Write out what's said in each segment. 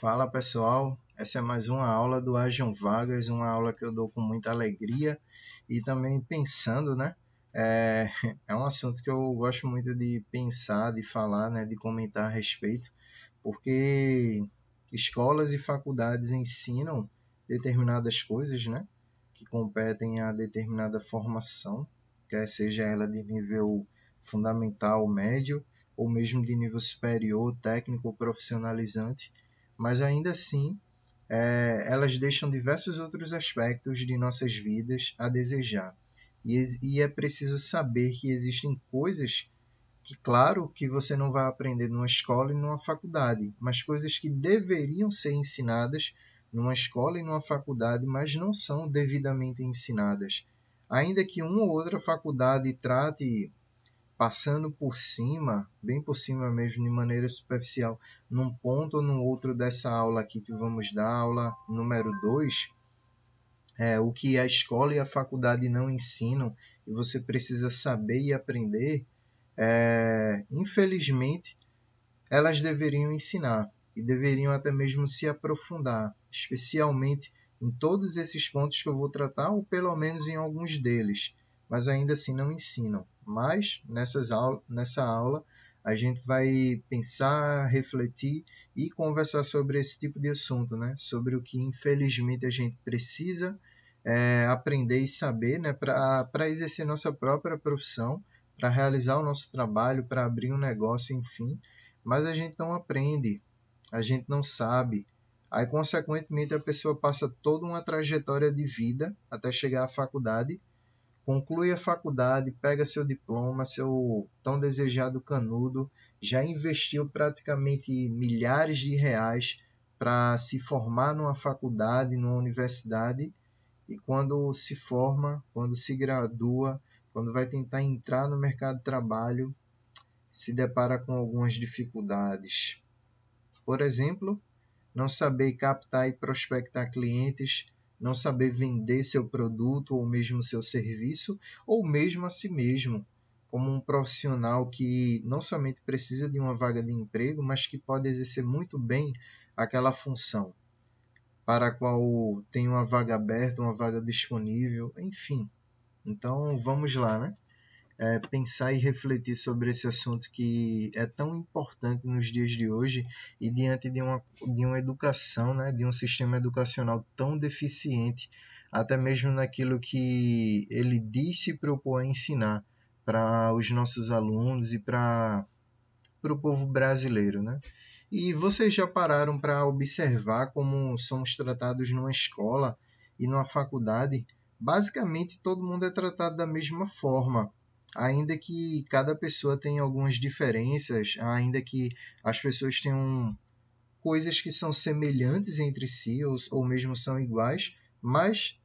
Fala pessoal, essa é mais uma aula do Agion Vagas, uma aula que eu dou com muita alegria e também pensando, né? É, é um assunto que eu gosto muito de pensar, de falar, né? De comentar a respeito, porque escolas e faculdades ensinam determinadas coisas, né? Que competem a determinada formação, quer seja ela de nível fundamental, médio, ou mesmo de nível superior, técnico ou profissionalizante, mas ainda assim elas deixam diversos outros aspectos de nossas vidas a desejar. E é preciso saber que existem coisas que, claro, que você não vai aprender numa escola e numa faculdade, mas coisas que deveriam ser ensinadas numa escola e numa faculdade, mas não são devidamente ensinadas. Ainda que uma ou outra faculdade trate passando por cima, bem por cima mesmo, de maneira superficial, num ponto ou no outro dessa aula aqui que vamos dar, aula número 2, o que a escola e a faculdade não ensinam e você precisa saber e aprender, infelizmente, elas deveriam ensinar e deveriam até mesmo se aprofundar, especialmente em todos esses pontos que eu vou tratar, ou pelo menos em alguns deles, mas ainda assim não ensinam. Mas nessa aula a gente vai pensar, refletir e conversar sobre esse tipo de assunto, né? Sobre o que infelizmente a gente precisa aprender e saber, né? Para exercer nossa própria profissão, para realizar o nosso trabalho, para abrir um negócio, enfim, mas a gente não aprende, a gente não sabe. Aí, consequentemente, a pessoa passa toda uma trajetória de vida até chegar à faculdade, conclui a faculdade, pega seu diploma, seu tão desejado canudo, já investiu praticamente milhares de reais para se formar numa faculdade, numa universidade, e quando se forma, quando se gradua, quando vai tentar entrar no mercado de trabalho, se depara com algumas dificuldades. Por exemplo, não saber captar e prospectar clientes, não saber vender seu produto ou mesmo seu serviço, ou mesmo a si mesmo, como um profissional que não somente precisa de uma vaga de emprego, mas que pode exercer muito bem aquela função para a qual tem uma vaga aberta, uma vaga disponível, enfim. Então, vamos lá, né? Pensar e refletir sobre esse assunto que é tão importante nos dias de hoje e diante de uma educação, né, de um sistema educacional tão deficiente, até mesmo naquilo que ele diz se propor a ensinar para os nossos alunos e para o povo brasileiro, né? E vocês já pararam para observar como somos tratados numa escola e numa faculdade? Basicamente, todo mundo é tratado da mesma forma, ainda que cada pessoa tenha algumas diferenças, ainda que as pessoas tenham coisas que são semelhantes entre si ou mesmo são iguais, mas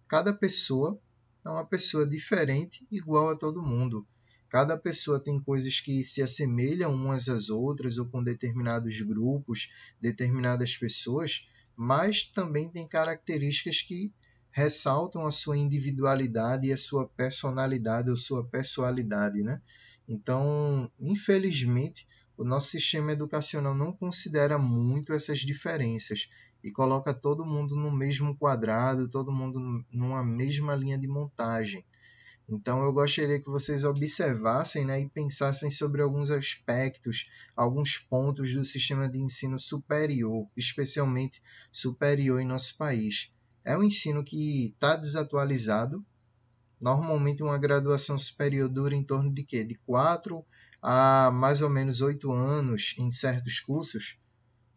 cada pessoa é uma pessoa diferente, igual a todo mundo. Cada pessoa tem coisas que se assemelham umas às outras ou com determinados grupos, determinadas pessoas, mas também tem características que ressaltam a sua individualidade e a sua personalidade ou sua pessoalidade, né? Então, infelizmente, o nosso sistema educacional não considera muito essas diferenças e coloca todo mundo no mesmo quadrado, todo mundo numa mesma linha de montagem. Então eu gostaria que vocês observassem, né, e pensassem sobre alguns aspectos, alguns pontos do sistema de ensino superior, especialmente superior em nosso país. É um ensino que está desatualizado. Normalmente uma graduação superior dura em torno de quê? De 4 a mais ou menos 8 anos em certos cursos.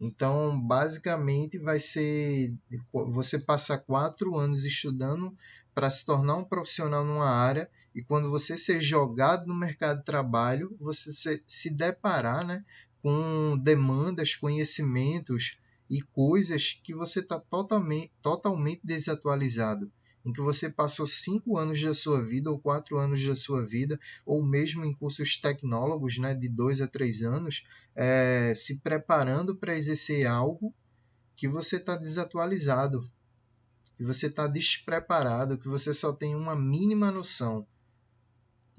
Então, basicamente, vai ser você passar 4 anos estudando para se tornar um profissional numa área e quando você ser jogado no mercado de trabalho, você se deparar, né, com demandas, conhecimentos e coisas que você está totalmente desatualizado, em que você passou 5 anos da sua vida ou 4 anos da sua vida, ou mesmo em cursos tecnólogos, né, de 2 a 3 anos, se preparando para exercer algo que você está desatualizado, que você está despreparado, que você só tem uma mínima noção.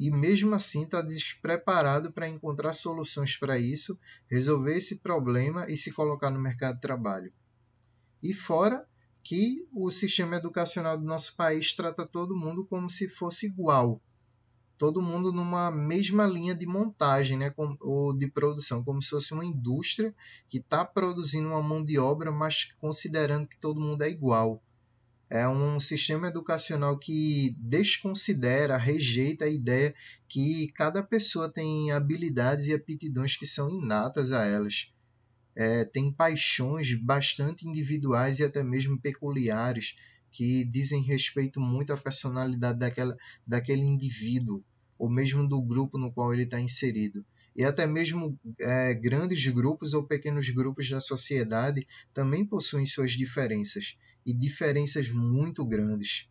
e mesmo assim está despreparado para encontrar soluções para isso, resolver esse problema e se colocar no mercado de trabalho. E fora que o sistema educacional do nosso país trata todo mundo como se fosse igual, todo mundo numa mesma linha de montagem, né, ou de produção, como se fosse uma indústria que está produzindo uma mão de obra, mas considerando que todo mundo é igual. É um sistema educacional que desconsidera, rejeita a ideia que cada pessoa tem habilidades e aptidões que são inatas a elas. Tem paixões bastante individuais e até mesmo peculiares que dizem respeito muito à personalidade daquele indivíduo, ou mesmo do grupo no qual ele está inserido. E até mesmo grandes grupos ou pequenos grupos da sociedade também possuem suas diferenças, e diferenças muito grandes.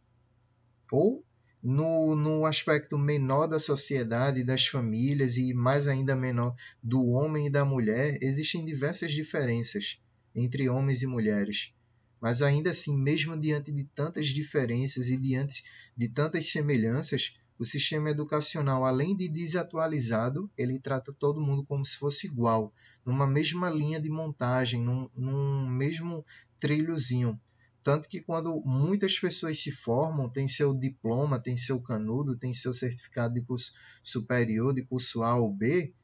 Ou no aspecto menor da sociedade, das famílias e mais ainda menor do homem e da mulher, existem diversas diferenças entre homens e mulheres. Mas ainda assim, mesmo diante de tantas diferenças e diante de tantas semelhanças, o sistema educacional, além de desatualizado, ele trata todo mundo como se fosse igual, numa mesma linha de montagem, num mesmo trilhozinho. Tanto que quando muitas pessoas se formam, tem seu diploma, tem seu canudo, tem seu certificado de curso superior, de curso A ou B,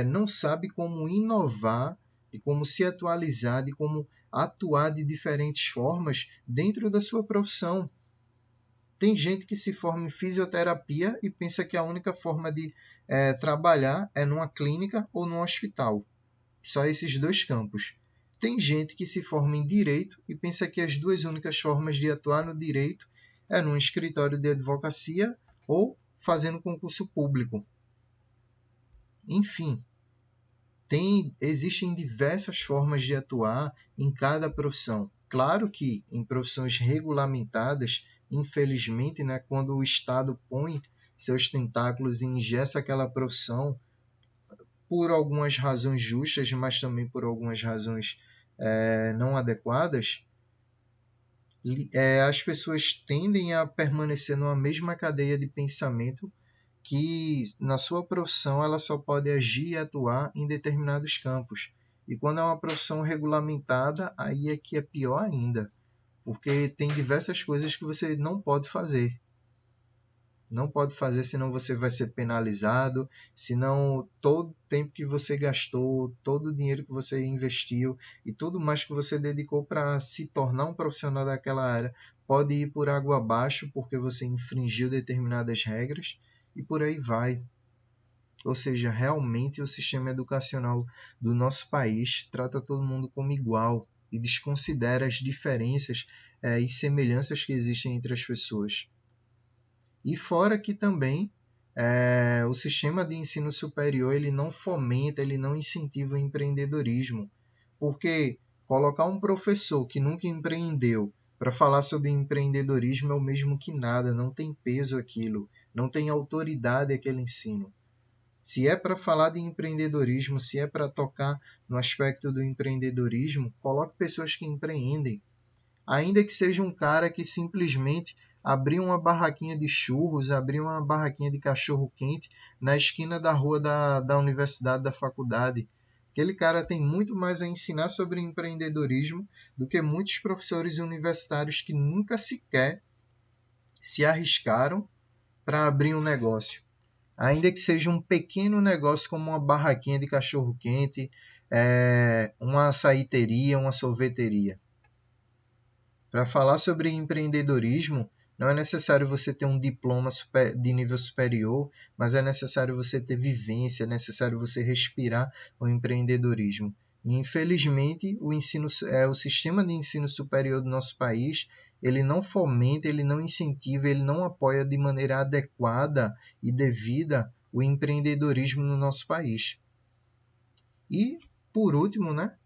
não sabe como inovar, de como se atualizar, de como atuar de diferentes formas dentro da sua profissão. Tem gente que se forma em fisioterapia e pensa que a única forma de trabalhar é numa clínica ou num hospital. Só esses dois campos. Tem gente que se forma em direito e pensa que as duas únicas formas de atuar no direito é num escritório de advocacia ou fazendo concurso público. Enfim, existem diversas formas de atuar em cada profissão. Claro que em profissões regulamentadas, infelizmente, né, quando o Estado põe seus tentáculos e engessa aquela profissão, por algumas razões justas, mas também por algumas razões não adequadas, as pessoas tendem a permanecer numa mesma cadeia de pensamento que na sua profissão ela só pode agir e atuar em determinados campos. E quando é uma profissão regulamentada, aí é que é pior ainda, porque tem diversas coisas que você não pode fazer. Não pode fazer, senão você vai ser penalizado, senão todo o tempo que você gastou, todo o dinheiro que você investiu e tudo mais que você dedicou para se tornar um profissional daquela área pode ir por água abaixo porque você infringiu determinadas regras e por aí vai. Ou seja, realmente o sistema educacional do nosso país trata todo mundo como igual e desconsidera as diferenças e semelhanças que existem entre as pessoas. E fora que também o sistema de ensino superior ele não fomenta, ele não incentiva o empreendedorismo, porque colocar um professor que nunca empreendeu para falar sobre empreendedorismo é o mesmo que nada, não tem peso aquilo, não tem autoridade aquele ensino. Se é para falar de empreendedorismo, se é para tocar no aspecto do empreendedorismo, coloque pessoas que empreendem, ainda que seja um cara que simplesmente abriu uma barraquinha de churros, abriu uma barraquinha de cachorro-quente na esquina da rua da universidade, da faculdade. Aquele cara tem muito mais a ensinar sobre empreendedorismo do que muitos professores universitários que nunca sequer se arriscaram para abrir um negócio. Ainda que seja um pequeno negócio como uma barraquinha de cachorro-quente, uma açaiteria, uma sorveteria. Para falar sobre empreendedorismo, não é necessário você ter um diploma de nível superior, mas é necessário você ter vivência, é necessário você respirar o empreendedorismo. E, infelizmente, o sistema de ensino superior do nosso país, ele não fomenta, ele não incentiva, ele não apoia de maneira adequada e devida o empreendedorismo no nosso país. E, por último, né,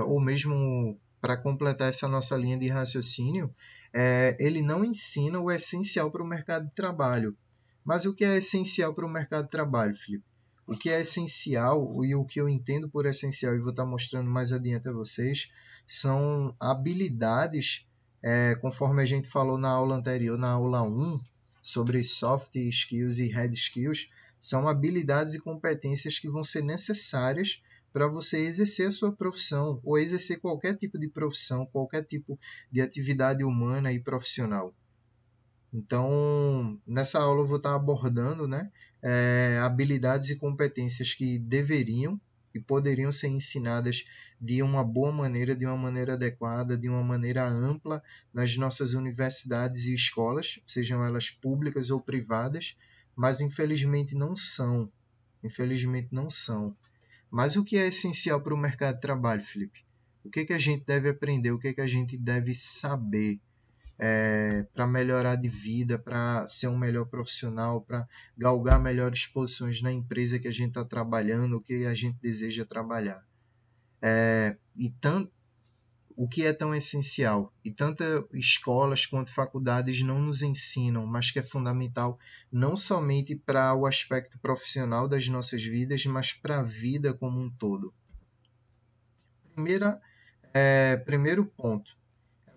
ou mesmo para completar essa nossa linha de raciocínio, ele não ensina o essencial para o mercado de trabalho. Mas o que é essencial para o mercado de trabalho, Felipe? O que é essencial e o que eu entendo por essencial, e vou estar mostrando mais adiante a vocês, são habilidades, conforme a gente falou na aula anterior, na aula 1, sobre soft skills e hard skills, são habilidades e competências que vão ser necessárias para você exercer a sua profissão ou exercer qualquer tipo de profissão, qualquer tipo de atividade humana e profissional. Então, nessa aula eu vou estar abordando, né, habilidades e competências que deveriam e poderiam ser ensinadas de uma boa maneira, de uma maneira adequada, de uma maneira ampla nas nossas universidades e escolas, sejam elas públicas ou privadas, mas infelizmente não são. Infelizmente não são. Mas o que é essencial para o mercado de trabalho, Felipe? O que a gente deve aprender? O que a gente deve saber? Para melhorar de vida, para ser um melhor profissional, para galgar melhores posições na empresa que a gente está trabalhando, o que a gente deseja trabalhar. O que é tão essencial? E tanto escolas quanto faculdades não nos ensinam, mas que é fundamental não somente para o aspecto profissional das nossas vidas, mas para a vida como um todo. Primeiro ponto.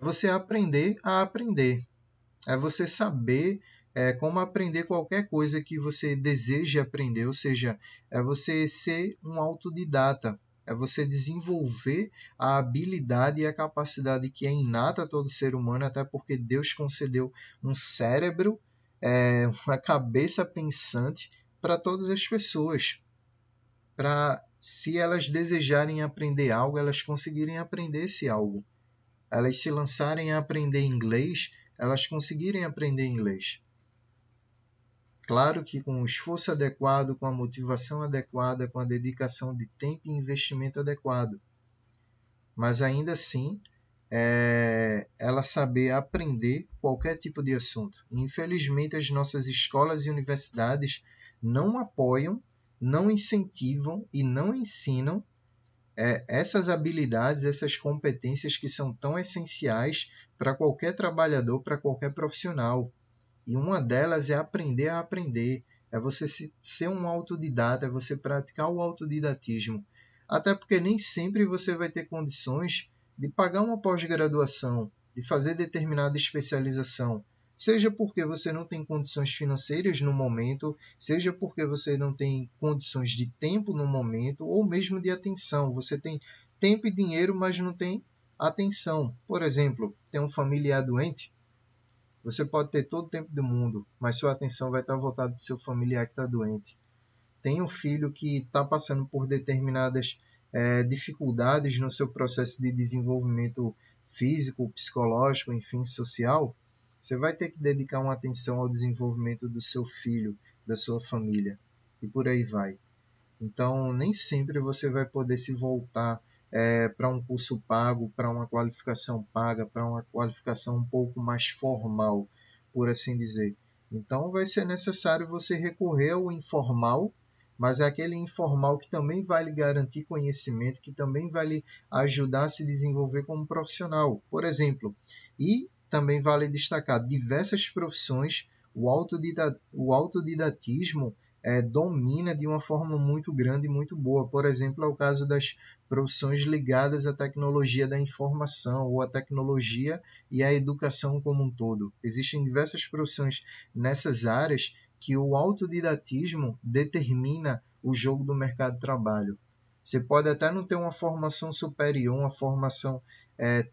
Você aprender a aprender. É você saber como aprender qualquer coisa que você deseje aprender, ou seja, é você ser um autodidata, é você desenvolver a habilidade e a capacidade que é inata a todo ser humano, até porque Deus concedeu um cérebro, uma cabeça pensante para todas as pessoas, para se elas desejarem aprender algo, elas conseguirem aprender esse algo. Elas se lançarem a aprender inglês, elas conseguirem aprender inglês. Claro que com o esforço adequado, com a motivação adequada, com a dedicação de tempo e investimento adequado. Mas ainda assim, ela saber aprender qualquer tipo de assunto. Infelizmente, as nossas escolas e universidades não apoiam, não incentivam e não ensinam essas habilidades, essas competências que são tão essenciais para qualquer trabalhador, para qualquer profissional. E uma delas é aprender a aprender, é você ser um autodidata, é você praticar o autodidatismo. Até porque nem sempre você vai ter condições de pagar uma pós-graduação, de fazer determinada especialização. Seja porque você não tem condições financeiras no momento, seja porque você não tem condições de tempo no momento, ou mesmo de atenção. Você tem tempo e dinheiro, mas não tem atenção. Por exemplo, tem um familiar doente, você pode ter todo o tempo do mundo, mas sua atenção vai estar voltada para o seu familiar que está doente. Tem um filho que está passando por determinadas dificuldades no seu processo de desenvolvimento físico, psicológico, enfim, social. Você vai ter que dedicar uma atenção ao desenvolvimento do seu filho, da sua família, e por aí vai. Então, nem sempre você vai poder se voltar para um curso pago, para uma qualificação paga, para uma qualificação um pouco mais formal, por assim dizer. Então, vai ser necessário você recorrer ao informal, mas é aquele informal que também vai lhe garantir conhecimento, que também vai lhe ajudar a se desenvolver como profissional. Por exemplo, e também vale destacar diversas profissões, o autodidatismo domina de uma forma muito grande e muito boa. Por exemplo, é o caso das profissões ligadas à tecnologia da informação ou à tecnologia e à educação como um todo. Existem diversas profissões nessas áreas que o autodidatismo determina o jogo do mercado de trabalho. Você pode até não ter uma formação superior, uma formação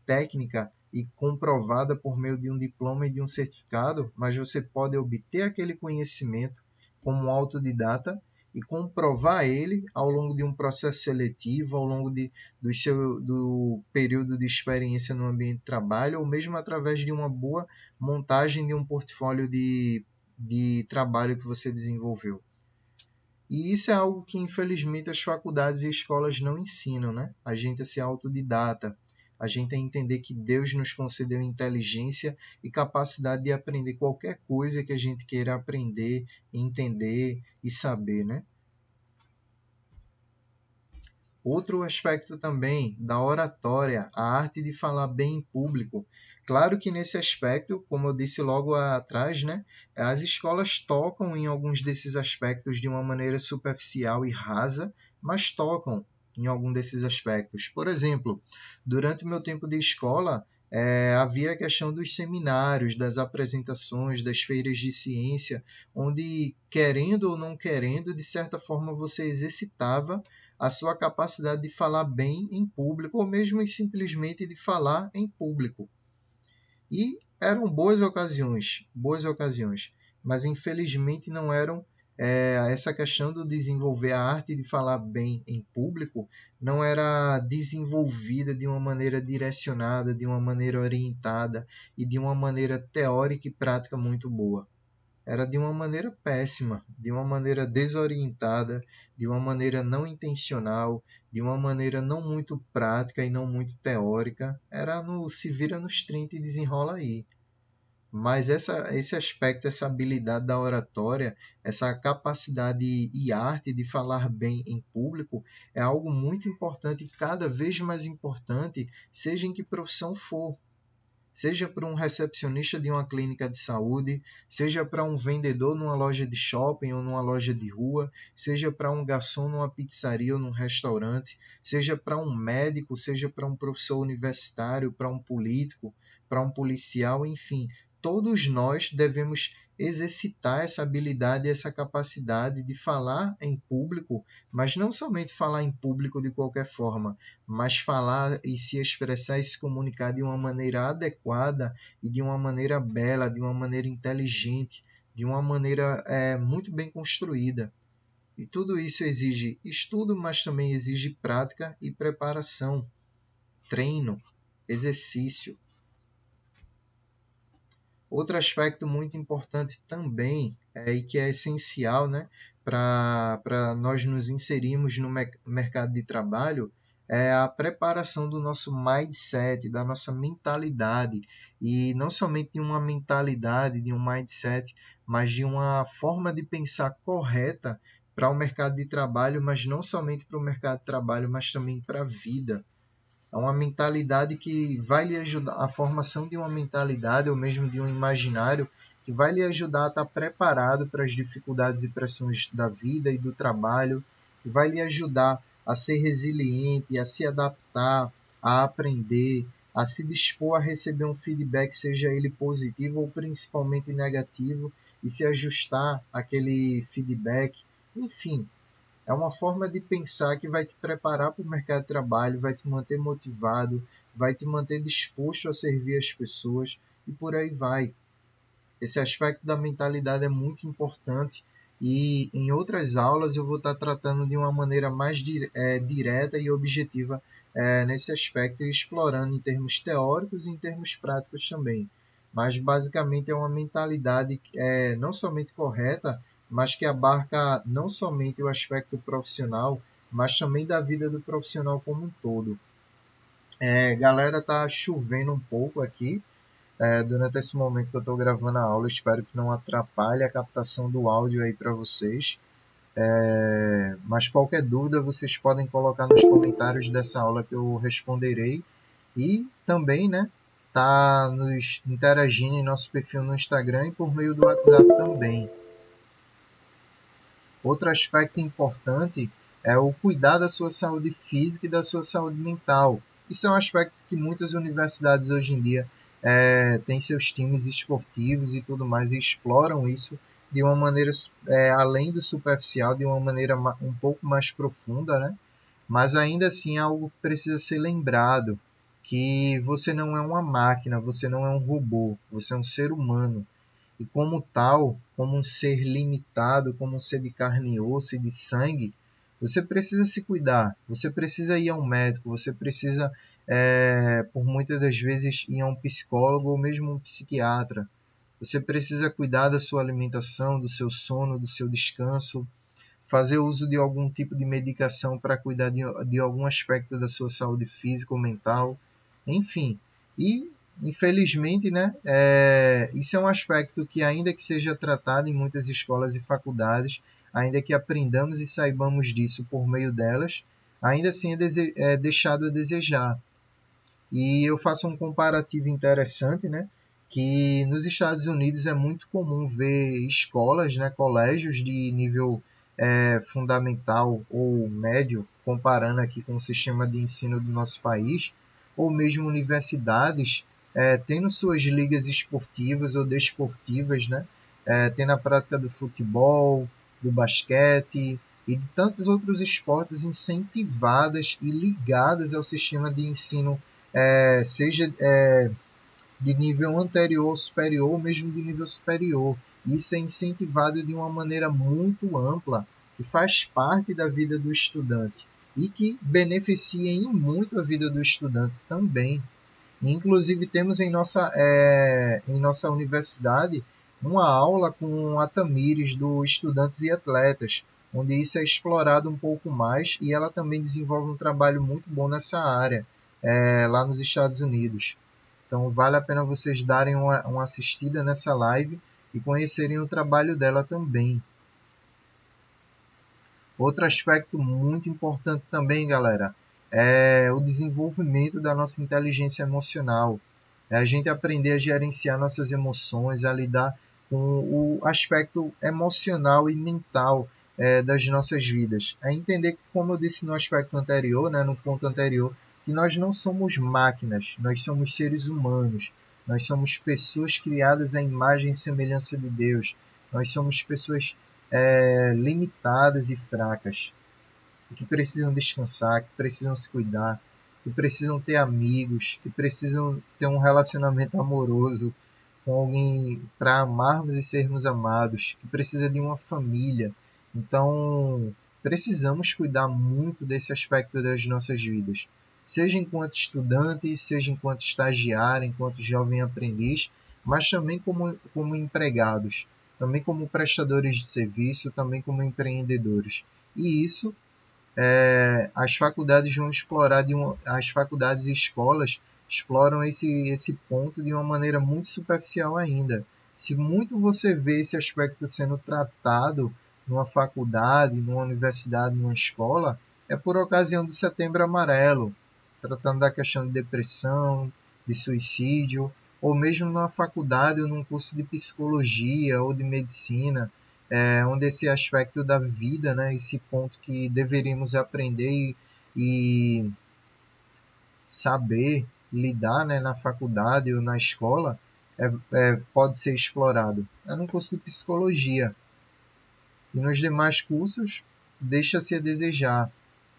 técnica e comprovada por meio de um diploma e de um certificado, mas você pode obter aquele conhecimento como autodidata e comprovar ele ao longo de um processo seletivo, ao longo do período de experiência no ambiente de trabalho, ou mesmo através de uma boa montagem de um portfólio de trabalho que você desenvolveu. E isso é algo que, infelizmente, as faculdades e escolas não ensinam, né? A gente a ser autodidata, a gente a entender que Deus nos concedeu inteligência e capacidade de aprender qualquer coisa que a gente queira aprender, entender e saber, né? Outro aspecto também da oratória, a arte de falar bem em público. Claro que nesse aspecto, como eu disse logo atrás, né, as escolas tocam em alguns desses aspectos de uma maneira superficial e rasa, mas tocam em algum desses aspectos. Por exemplo, durante o meu tempo de escola, Havia a questão dos seminários, das apresentações, das feiras de ciência, onde, querendo ou não querendo, de certa forma você exercitava a sua capacidade de falar bem em público, ou mesmo simplesmente de falar em público. E eram boas ocasiões, mas infelizmente não eram. Essa questão do desenvolver a arte de falar bem em público não era desenvolvida de uma maneira direcionada, de uma maneira orientada e de uma maneira teórica e prática muito boa. Era de uma maneira péssima, de uma maneira desorientada, de uma maneira não intencional, de uma maneira não muito prática e não muito teórica. Era no se vira nos 30 e desenrola aí. Mas esse aspecto, essa habilidade da oratória, essa capacidade e arte de falar bem em público é algo muito importante e cada vez mais importante, seja em que profissão for. Seja para um recepcionista de uma clínica de saúde, seja para um vendedor numa loja de shopping ou numa loja de rua, seja para um garçom numa pizzaria ou num restaurante, seja para um médico, seja para um professor universitário, para um político, para um policial, enfim, todos nós devemos exercitar essa habilidade, essa capacidade de falar em público, mas não somente falar em público de qualquer forma, mas falar e se expressar e se comunicar de uma maneira adequada e de uma maneira bela, de uma maneira inteligente, de uma maneira muito bem construída. E tudo isso exige estudo, mas também exige prática e preparação, treino, exercício. Outro aspecto muito importante também e que é essencial, né, para nós nos inserirmos no mercado de trabalho é a preparação do nosso mindset, da nossa mentalidade. E não somente de uma mentalidade, de um mindset, mas de uma forma de pensar correta para o mercado de trabalho, mas não somente para o mercado de trabalho, mas também para a vida. É uma mentalidade que vai lhe ajudar, a formação de uma mentalidade ou mesmo de um imaginário que vai lhe ajudar a estar preparado para as dificuldades e pressões da vida e do trabalho, que vai lhe ajudar a ser resiliente, a se adaptar, a aprender, a se dispor a receber um feedback, seja ele positivo ou principalmente negativo, e se ajustar àquele feedback. Enfim, é uma forma de pensar que vai te preparar para o mercado de trabalho, vai te manter motivado, vai te manter disposto a servir as pessoas e por aí vai. Esse aspecto da mentalidade é muito importante e em outras aulas eu vou estar tratando de uma maneira mais direta e objetiva nesse aspecto, explorando em termos teóricos e em termos práticos também. Mas basicamente é uma mentalidade não somente correta, mas que abarca não somente o aspecto profissional, mas também da vida do profissional como um todo. Galera, tá chovendo um pouco aqui, durante esse momento que eu estou gravando a aula. Espero que não atrapalhe a captação do áudio aí para vocês. Mas qualquer dúvida vocês podem colocar nos comentários dessa aula que eu responderei. E também, né, tá nos interagindo em nosso perfil no Instagram e por meio do WhatsApp também. Outro aspecto importante é o cuidar da sua saúde física e da sua saúde mental. Isso é um aspecto que muitas universidades hoje em dia têm seus times esportivos e tudo mais e exploram isso de uma maneira além do superficial, de uma maneira um pouco mais profunda, né? Mas ainda assim é algo que precisa ser lembrado, que você não é uma máquina, você não é um robô, você é um ser humano. E como tal, como um ser limitado, como um ser de carne e osso e de sangue, você precisa se cuidar, você precisa ir a um médico, você precisa, por muitas das vezes, ir a um psicólogo ou mesmo um psiquiatra. Você precisa cuidar da sua alimentação, do seu sono, do seu descanso, fazer uso de algum tipo de medicação para cuidar de algum aspecto da sua saúde física ou mental, enfim. E, infelizmente, né, isso é um aspecto que, ainda que seja tratado em muitas escolas e faculdades, ainda que aprendamos e saibamos disso por meio delas, ainda assim é deixado a desejar. E eu faço um comparativo interessante, né, que nos Estados Unidos é muito comum ver escolas, né, colégios de nível fundamental ou médio, comparando aqui com o sistema de ensino do nosso país, ou mesmo universidades, tendo suas ligas esportivas ou desportivas, né? Tendo a prática do futebol, do basquete e de tantos outros esportes incentivadas e ligadas ao sistema de ensino, seja de nível anterior ou superior, ou mesmo de nível superior. Isso é incentivado de uma maneira muito ampla, que faz parte da vida do estudante e que beneficia em muito a vida do estudante também. Inclusive, temos em nossa universidade uma aula com a Tamires do Estudantes e Atletas, onde isso é explorado um pouco mais e ela também desenvolve um trabalho muito bom nessa área, lá nos Estados Unidos. Então, vale a pena vocês darem uma assistida nessa live e conhecerem o trabalho dela também. Outro aspecto muito importante também, galera, é o desenvolvimento da nossa inteligência emocional. É a gente aprender a gerenciar nossas emoções, a lidar com o aspecto emocional e mental das nossas vidas. É entender, como eu disse no aspecto anterior, né, no ponto anterior, que nós não somos máquinas, nós somos seres humanos, nós somos pessoas criadas à imagem e semelhança de Deus, nós somos pessoas limitadas e fracas, que precisam descansar, que precisam se cuidar, que precisam ter amigos, que precisam ter um relacionamento amoroso com alguém para amarmos e sermos amados, que precisa de uma família. Então, precisamos cuidar muito desse aspecto das nossas vidas, seja enquanto estudante, seja enquanto estagiário, enquanto jovem aprendiz, mas também como empregados, também como prestadores de serviço, também como empreendedores. E isso as faculdades vão explorar as faculdades e escolas exploram esse ponto de uma maneira muito superficial ainda. Se muito você vê esse aspecto sendo tratado numa faculdade, numa universidade, numa escola, é por ocasião do Setembro Amarelo, tratando da questão de depressão, de suicídio, ou mesmo numa faculdade ou num curso de psicologia ou de medicina, onde esse aspecto da vida, né, esse ponto que deveríamos aprender e saber lidar, né, na faculdade ou na escola, pode ser explorado. É no curso de psicologia. E nos demais cursos, deixa-se a desejar.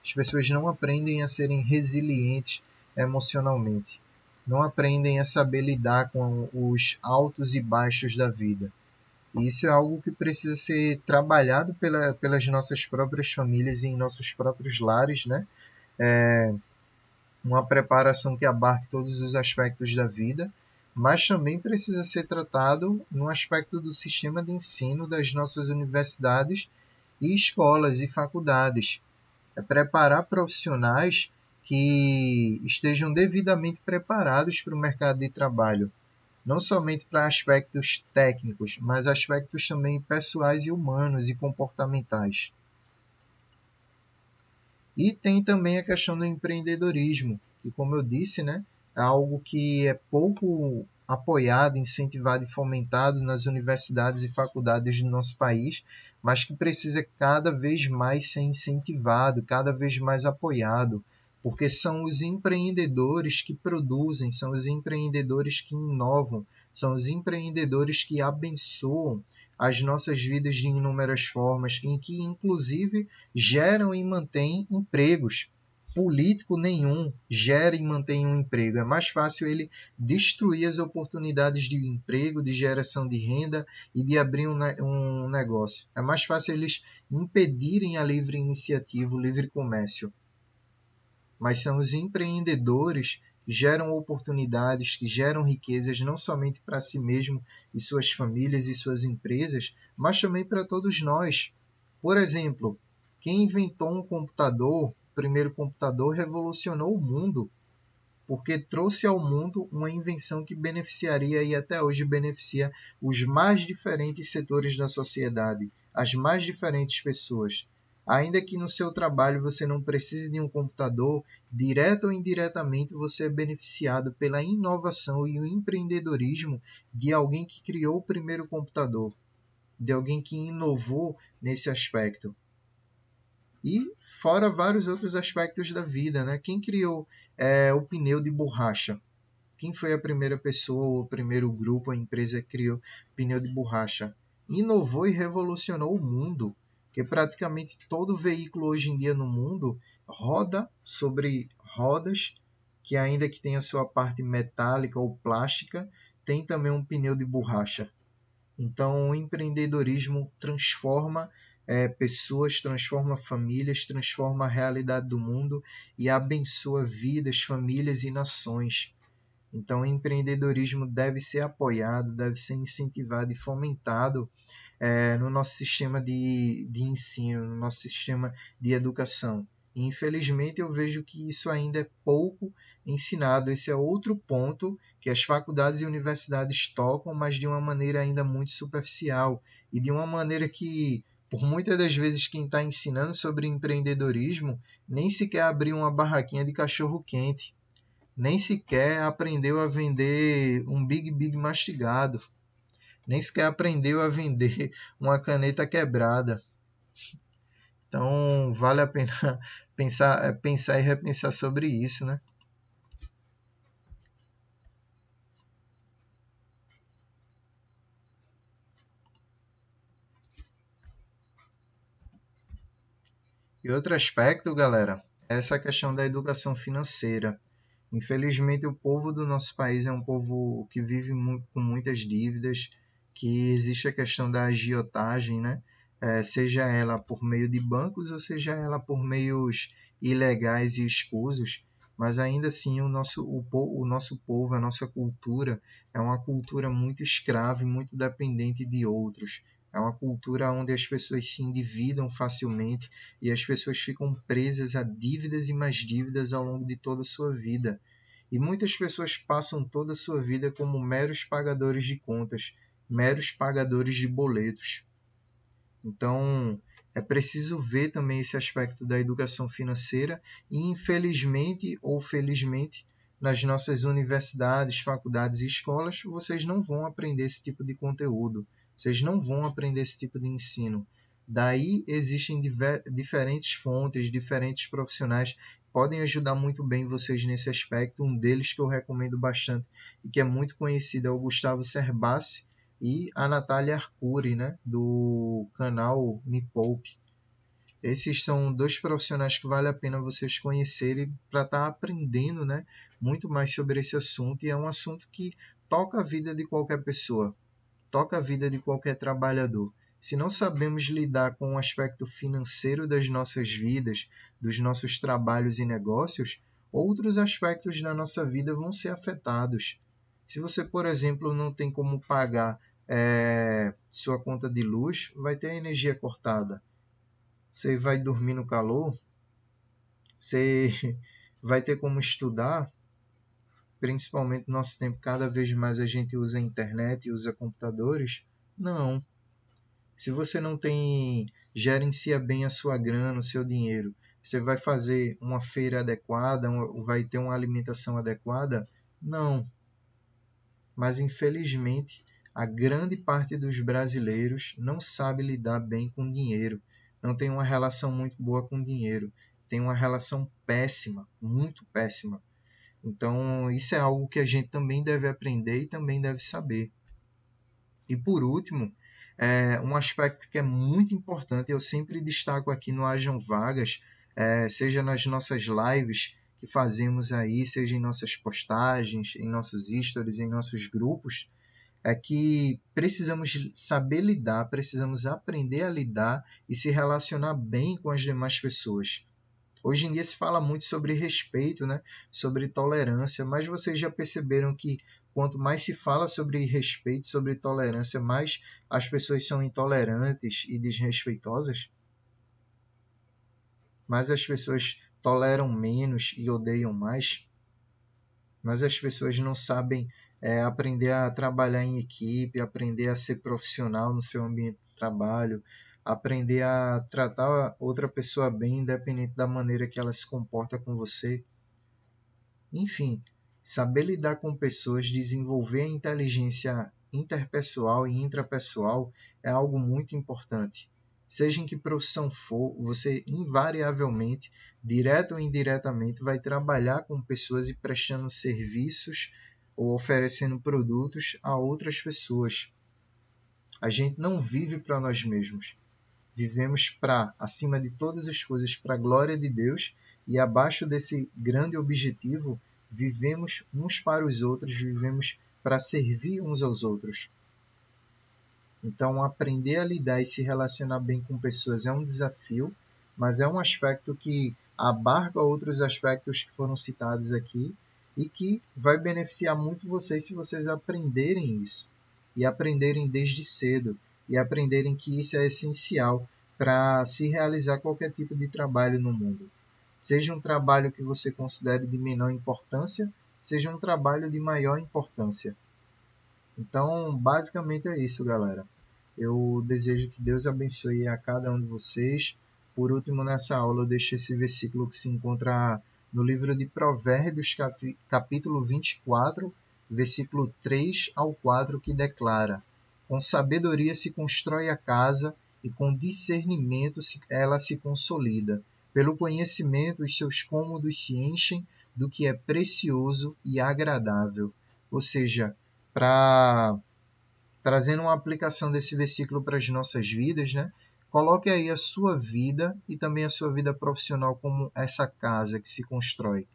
As pessoas não aprendem a serem resilientes emocionalmente. Não aprendem a saber lidar com os altos e baixos da vida. E isso é algo que precisa ser trabalhado pelas nossas próprias famílias e em nossos próprios lares, né? Uma preparação que abarque todos os aspectos da vida, mas também precisa ser tratado no aspecto do sistema de ensino das nossas universidades e escolas e faculdades. É preparar profissionais que estejam devidamente preparados para o mercado de trabalho, não somente para aspectos técnicos, mas aspectos também pessoais e humanos e comportamentais. E tem também a questão do empreendedorismo, que, como eu disse, né, é algo que é pouco apoiado, incentivado e fomentado nas universidades e faculdades do nosso país, mas que precisa cada vez mais ser incentivado, cada vez mais apoiado, porque são os empreendedores que produzem, são os empreendedores que inovam, são os empreendedores que abençoam as nossas vidas de inúmeras formas, em que inclusive geram e mantêm empregos. Político nenhum gera e mantém um emprego. É mais fácil ele destruir as oportunidades de emprego, de geração de renda e de abrir um negócio. É mais fácil eles impedirem a livre iniciativa, o livre comércio. Mas são os empreendedores que geram oportunidades, que geram riquezas não somente para si mesmo e suas famílias e suas empresas, mas também para todos nós. Por exemplo, quem inventou um computador, o primeiro computador, revolucionou o mundo, porque trouxe ao mundo uma invenção que beneficiaria e até hoje beneficia os mais diferentes setores da sociedade, as mais diferentes pessoas. Ainda que no seu trabalho você não precise de um computador, direto ou indiretamente você é beneficiado pela inovação e o empreendedorismo de alguém que criou o primeiro computador, de alguém que inovou nesse aspecto. E fora vários outros aspectos da vida, né? Quem criou o pneu de borracha? Quem foi a primeira pessoa ou o primeiro grupo, a empresa que criou pneu de borracha? Inovou e revolucionou o mundo, porque praticamente todo veículo hoje em dia no mundo roda sobre rodas, que ainda que tenha sua parte metálica ou plástica, tem também um pneu de borracha. Então, o empreendedorismo transforma pessoas, transforma famílias, transforma a realidade do mundo e abençoa vidas, famílias e nações. Então, o empreendedorismo deve ser apoiado, deve ser incentivado e fomentado no nosso sistema de ensino, no nosso sistema de educação. E, infelizmente, eu vejo que isso ainda é pouco ensinado. Esse é outro ponto que as faculdades e universidades tocam, mas de uma maneira ainda muito superficial e de uma maneira que, por muitas das vezes, quem está ensinando sobre empreendedorismo nem sequer abriu uma barraquinha de cachorro-quente, nem sequer aprendeu a vender um Big Big mastigado, nem sequer aprendeu a vender uma caneta quebrada. Então, vale a pena pensar e repensar sobre isso, né? E outro aspecto, galera, é essa questão da educação financeira. Infelizmente, o povo do nosso país é um povo que vive com muitas dívidas, que existe a questão da agiotagem, né? Seja ela por meio de bancos ou seja ela por meios ilegais e escusos, mas ainda assim o nosso povo, a nossa cultura, é uma cultura muito escrava e muito dependente de outros. É uma cultura onde as pessoas se endividam facilmente e as pessoas ficam presas a dívidas e mais dívidas ao longo de toda a sua vida. E muitas pessoas passam toda a sua vida como meros pagadores de contas, meros pagadores de boletos. Então, é preciso ver também esse aspecto da educação financeira e, infelizmente ou felizmente, nas nossas universidades, faculdades e escolas, vocês não vão aprender esse tipo de conteúdo, vocês não vão aprender esse tipo de ensino. Daí existem diferentes fontes, diferentes profissionais que podem ajudar muito bem vocês nesse aspecto. Um deles que eu recomendo bastante e que é muito conhecido é o Gustavo Cerbasi, e a Natália Arcuri, né, do canal Me Poupe. Esses são dois profissionais que vale a pena vocês conhecerem para estar aprendendo, né, muito mais sobre esse assunto. E é um assunto que toca a vida de qualquer pessoa, toca a vida de qualquer trabalhador. Se não sabemos lidar com o aspecto financeiro das nossas vidas, dos nossos trabalhos e negócios, outros aspectos da nossa vida vão ser afetados. Se você, por exemplo, não tem como pagar sua conta de luz, vai ter a energia cortada. Você vai dormir no calor, você vai ter como estudar, principalmente no nosso tempo, cada vez mais a gente usa a internet e usa computadores. Não. Se você não gerencia bem a sua grana, o seu dinheiro, você vai fazer uma feira adequada, vai ter uma alimentação adequada? Não. Mas infelizmente a grande parte dos brasileiros não sabe lidar bem com dinheiro, não tem uma relação muito boa com dinheiro, tem uma relação péssima, muito péssima. Então isso é algo que a gente também deve aprender e também deve saber. E por último, um aspecto que é muito importante, eu sempre destaco aqui no Hajam Vagas, seja nas nossas lives que fazemos aí, seja em nossas postagens, em nossos stories, em nossos grupos, é que precisamos saber lidar, precisamos aprender a lidar e se relacionar bem com as demais pessoas. Hoje em dia se fala muito sobre respeito, né? Sobre tolerância, mas vocês já perceberam que quanto mais se fala sobre respeito, sobre tolerância, mais as pessoas são intolerantes e desrespeitosas? Mais as pessoas toleram menos e odeiam mais? Mas as pessoas não sabem aprender a trabalhar em equipe, aprender a ser profissional no seu ambiente de trabalho, aprender a tratar outra pessoa bem, independente da maneira que ela se comporta com você. Enfim, saber lidar com pessoas, desenvolver a inteligência interpessoal e intrapessoal é algo muito importante. Seja em que profissão for, você invariavelmente, direto ou indiretamente, vai trabalhar com pessoas e prestando serviços ou oferecendo produtos a outras pessoas. A gente não vive para nós mesmos. Vivemos para, acima de todas as coisas, para a glória de Deus, e abaixo desse grande objetivo, vivemos uns para os outros, vivemos para servir uns aos outros. Então, aprender a lidar e se relacionar bem com pessoas é um desafio, mas é um aspecto que abarca outros aspectos que foram citados aqui e que vai beneficiar muito vocês se vocês aprenderem isso e aprenderem desde cedo e aprenderem que isso é essencial para se realizar qualquer tipo de trabalho no mundo. Seja um trabalho que você considere de menor importância, seja um trabalho de maior importância. Então, basicamente é isso, galera. Eu desejo que Deus abençoe a cada um de vocês. Por último, nessa aula, eu deixo esse versículo que se encontra no livro de Provérbios, capítulo 24, versículo 3 ao 4, que declara: com sabedoria se constrói a casa, e com discernimento ela se consolida. Pelo conhecimento, os seus cômodos se enchem do que é precioso e agradável. Ou seja, para trazendo uma aplicação desse versículo para as nossas vidas, né? Coloque aí a sua vida e também a sua vida profissional como essa casa que se constrói.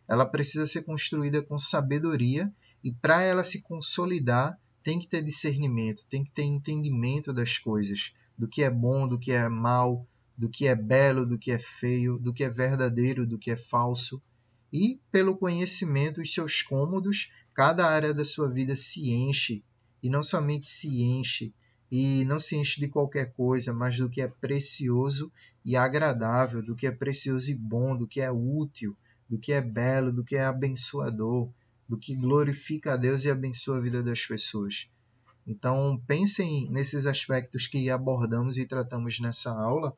Ela precisa ser construída com sabedoria e para ela se consolidar tem que ter discernimento, tem que ter entendimento das coisas, do que é bom, do que é mal, do que é belo, do que é feio, do que é verdadeiro, do que é falso. E pelo conhecimento, os seus cômodos, cada área da sua vida se enche, e não somente se enche, e não se enche de qualquer coisa, mas do que é precioso e agradável, do que é precioso e bom, do que é útil, do que é belo, do que é abençoador, do que glorifica a Deus e abençoa a vida das pessoas. Então, pensem nesses aspectos que abordamos e tratamos nessa aula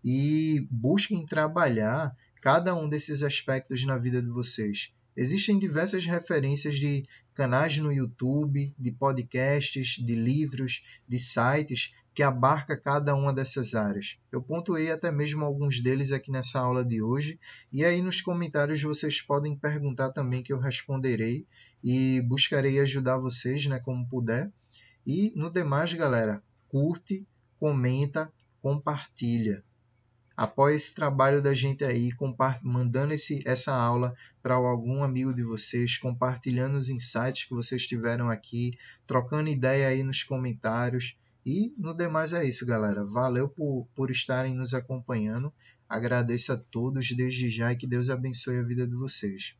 e busquem trabalhar cada um desses aspectos na vida de vocês. Existem diversas referências de canais no YouTube, de podcasts, de livros, de sites que abarca cada uma dessas áreas. Eu pontuei até mesmo alguns deles aqui nessa aula de hoje, e aí nos comentários vocês podem perguntar também que eu responderei e buscarei ajudar vocês, né, como puder. E no demais, galera, curte, comenta, compartilha. Apoie esse trabalho da gente aí, mandando essa aula para algum amigo de vocês, compartilhando os insights que vocês tiveram aqui, trocando ideia aí nos comentários. E no demais é isso, galera. Valeu por estarem nos acompanhando. Agradeço a todos desde já e que Deus abençoe a vida de vocês.